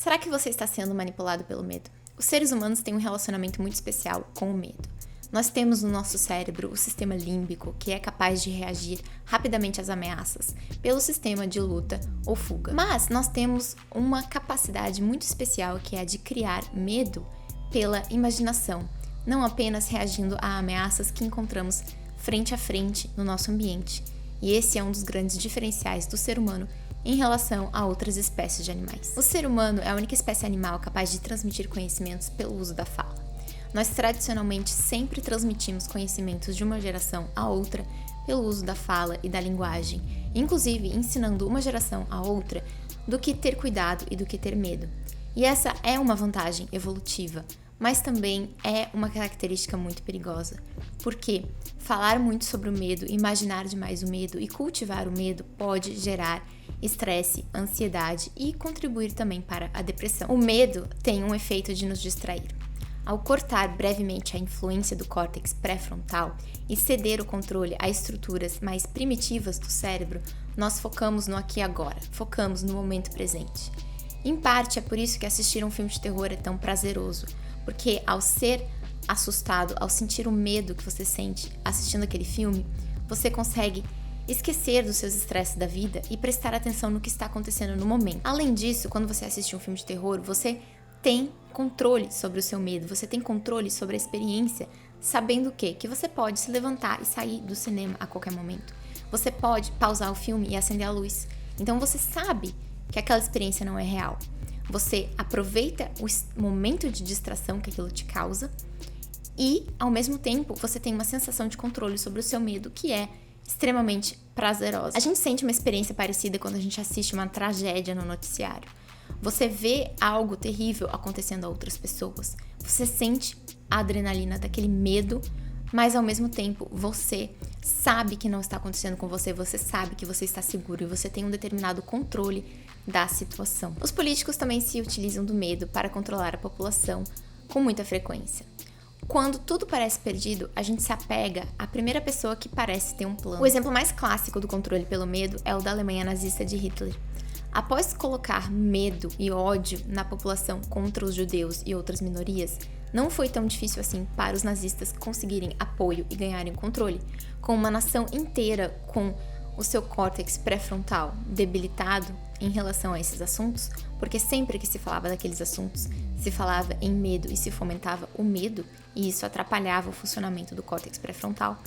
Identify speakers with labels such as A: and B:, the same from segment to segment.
A: Será que você está sendo manipulado pelo medo? Os seres humanos têm um relacionamento muito especial com o medo. Nós temos no nosso cérebro o sistema límbico, que é capaz de reagir rapidamente às ameaças, pelo sistema de luta ou fuga. Mas nós temos uma capacidade muito especial, que é a de criar medo pela imaginação, não apenas reagindo a ameaças que encontramos frente a frente no nosso ambiente. E esse é um dos grandes diferenciais do ser humano em relação a outras espécies de animais. O ser humano é a única espécie animal capaz de transmitir conhecimentos pelo uso da fala. Nós tradicionalmente sempre transmitimos conhecimentos de uma geração a outra pelo uso da fala e da linguagem, inclusive ensinando uma geração a outra do que ter cuidado e do que ter medo. E essa é uma vantagem evolutiva, mas também é uma característica muito perigosa, porque falar muito sobre o medo, imaginar demais o medo e cultivar o medo pode gerar estresse, ansiedade e contribuir também para a depressão. O medo tem um efeito de nos distrair. Ao cortar brevemente a influência do córtex pré-frontal e ceder o controle a estruturas mais primitivas do cérebro, nós focamos no aqui e agora, focamos no momento presente. Em parte, é por isso que assistir um filme de terror é tão prazeroso, porque ao ser assustado, ao sentir o medo que você sente assistindo aquele filme, você consegue esquecer dos seus estresses da vida e prestar atenção no que está acontecendo no momento. Além disso, quando você assiste um filme de terror, você tem controle sobre o seu medo, você tem controle sobre a experiência, sabendo o quê? Que você pode se levantar e sair do cinema a qualquer momento. Você pode pausar o filme e acender a luz. Então você sabe que aquela experiência não é real. Você aproveita o momento de distração que aquilo te causa e, ao mesmo tempo, você tem uma sensação de controle sobre o seu medo, que é extremamente prazerosa. A gente sente uma experiência parecida quando a gente assiste uma tragédia no noticiário. Você vê algo terrível acontecendo a outras pessoas. Você sente a adrenalina daquele medo, mas ao mesmo tempo você sabe que não está acontecendo com você, você sabe que você está seguro e você tem um determinado controle da situação. Os políticos também se utilizam do medo para controlar a população com muita frequência. Quando tudo parece perdido, a gente se apega à primeira pessoa que parece ter um plano. O exemplo mais clássico do controle pelo medo é o da Alemanha nazista de Hitler. Após colocar medo e ódio na população contra os judeus e outras minorias, não foi tão difícil assim para os nazistas conseguirem apoio e ganharem controle, com uma nação inteira com o seu córtex pré-frontal debilitado em relação a esses assuntos, porque sempre que se falava daqueles assuntos, se falava em medo e se fomentava o medo, e isso atrapalhava o funcionamento do córtex pré-frontal.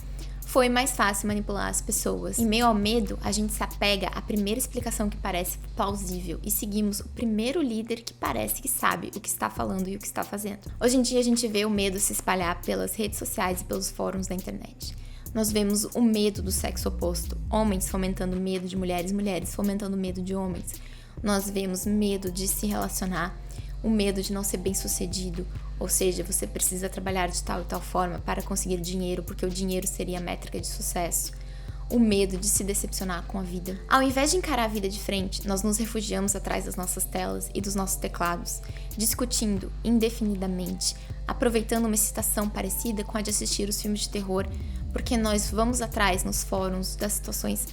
A: Foi mais fácil manipular as pessoas. Em meio ao medo, a gente se apega à primeira explicação que parece plausível e seguimos o primeiro líder que parece que sabe o que está falando e o que está fazendo. Hoje em dia, a gente vê o medo se espalhar pelas redes sociais e pelos fóruns da internet. Nós vemos o medo do sexo oposto, homens fomentando medo de mulheres, mulheres fomentando medo de homens. Nós vemos medo de se relacionar, o medo de não ser bem-sucedido, ou seja, você precisa trabalhar de tal e tal forma para conseguir dinheiro, porque o dinheiro seria a métrica de sucesso. O medo de se decepcionar com a vida. Ao invés de encarar a vida de frente, nós nos refugiamos atrás das nossas telas e dos nossos teclados, discutindo indefinidamente, aproveitando uma excitação parecida com a de assistir os filmes de terror, porque nós vamos atrás nos fóruns das situações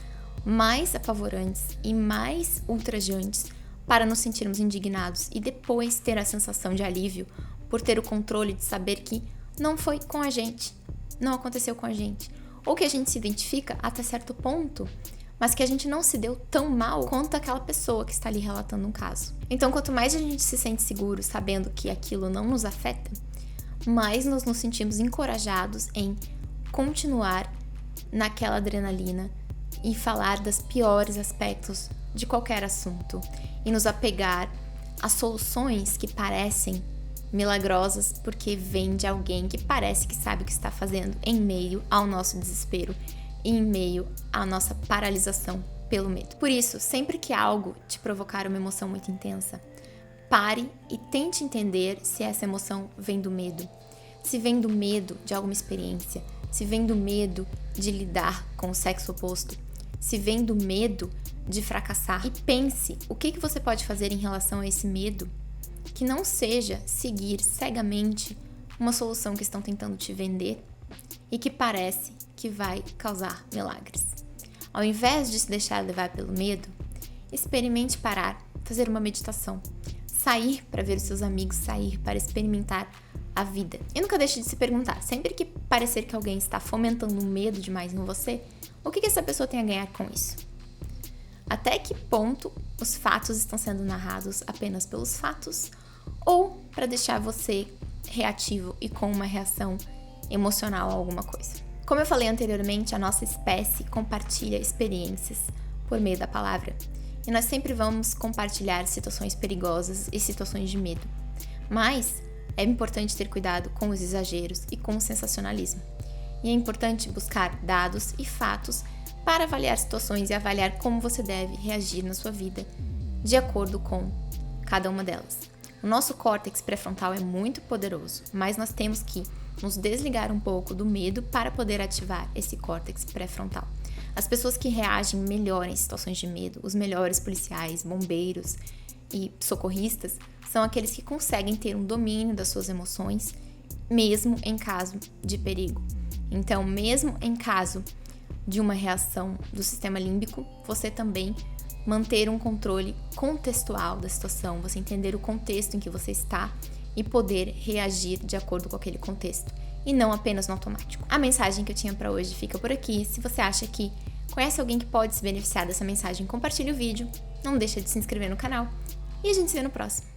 A: mais apavorantes e mais ultrajantes para nos sentirmos indignados e depois ter a sensação de alívio por ter o controle de saber que não foi com a gente, não aconteceu com a gente, ou que a gente se identifica até certo ponto, mas que a gente não se deu tão mal quanto aquela pessoa que está ali relatando um caso. Então, quanto mais a gente se sente seguro sabendo que aquilo não nos afeta, mais nós nos sentimos encorajados em continuar naquela adrenalina e falar dos piores aspectos de qualquer assunto e nos apegar a soluções que parecem milagrosas porque vêm de alguém que parece que sabe o que está fazendo em meio ao nosso desespero e em meio à nossa paralisação pelo medo. Por isso, sempre que algo te provocar uma emoção muito intensa, pare e tente entender se essa emoção vem do medo. Se vem do medo de alguma experiência, se vem do medo de lidar com o sexo oposto, se vem do medo de fracassar. E pense o que você pode fazer em relação a esse medo que não seja seguir cegamente uma solução que estão tentando te vender e que parece que vai causar milagres. Ao invés de se deixar levar pelo medo, experimente parar, fazer uma meditação. sair para ver os seus amigos, sair para experimentar a vida. E nunca deixe de se perguntar, sempre que parecer que alguém está fomentando um medo demais em você, o que essa pessoa tem a ganhar com isso? Até que ponto os fatos estão sendo narrados apenas pelos fatos ou para deixar você reativo e com uma reação emocional a alguma coisa? Como eu falei anteriormente, a nossa espécie compartilha experiências por meio da palavra. E nós sempre vamos compartilhar situações perigosas e situações de medo. Mas é importante ter cuidado com os exageros e com o sensacionalismo. E é importante buscar dados e fatos para avaliar situações e avaliar como você deve reagir na sua vida de acordo com cada uma delas. O nosso córtex pré-frontal é muito poderoso, mas nós temos que nos desligar um pouco do medo para poder ativar esse córtex pré-frontal. As pessoas que reagem melhor em situações de medo, os melhores policiais, bombeiros e socorristas, são aqueles que conseguem ter um domínio das suas emoções, mesmo em caso de perigo. Então, mesmo em caso de uma reação do sistema límbico, você também manter um controle contextual da situação, você entender o contexto em que você está e poder reagir de acordo com aquele contexto, e não apenas no automático. A mensagem que eu tinha para hoje fica por aqui. Se você acha que conhece alguém que pode se beneficiar dessa mensagem, compartilhe o vídeo, não deixa de se inscrever no canal e a gente se vê no próximo.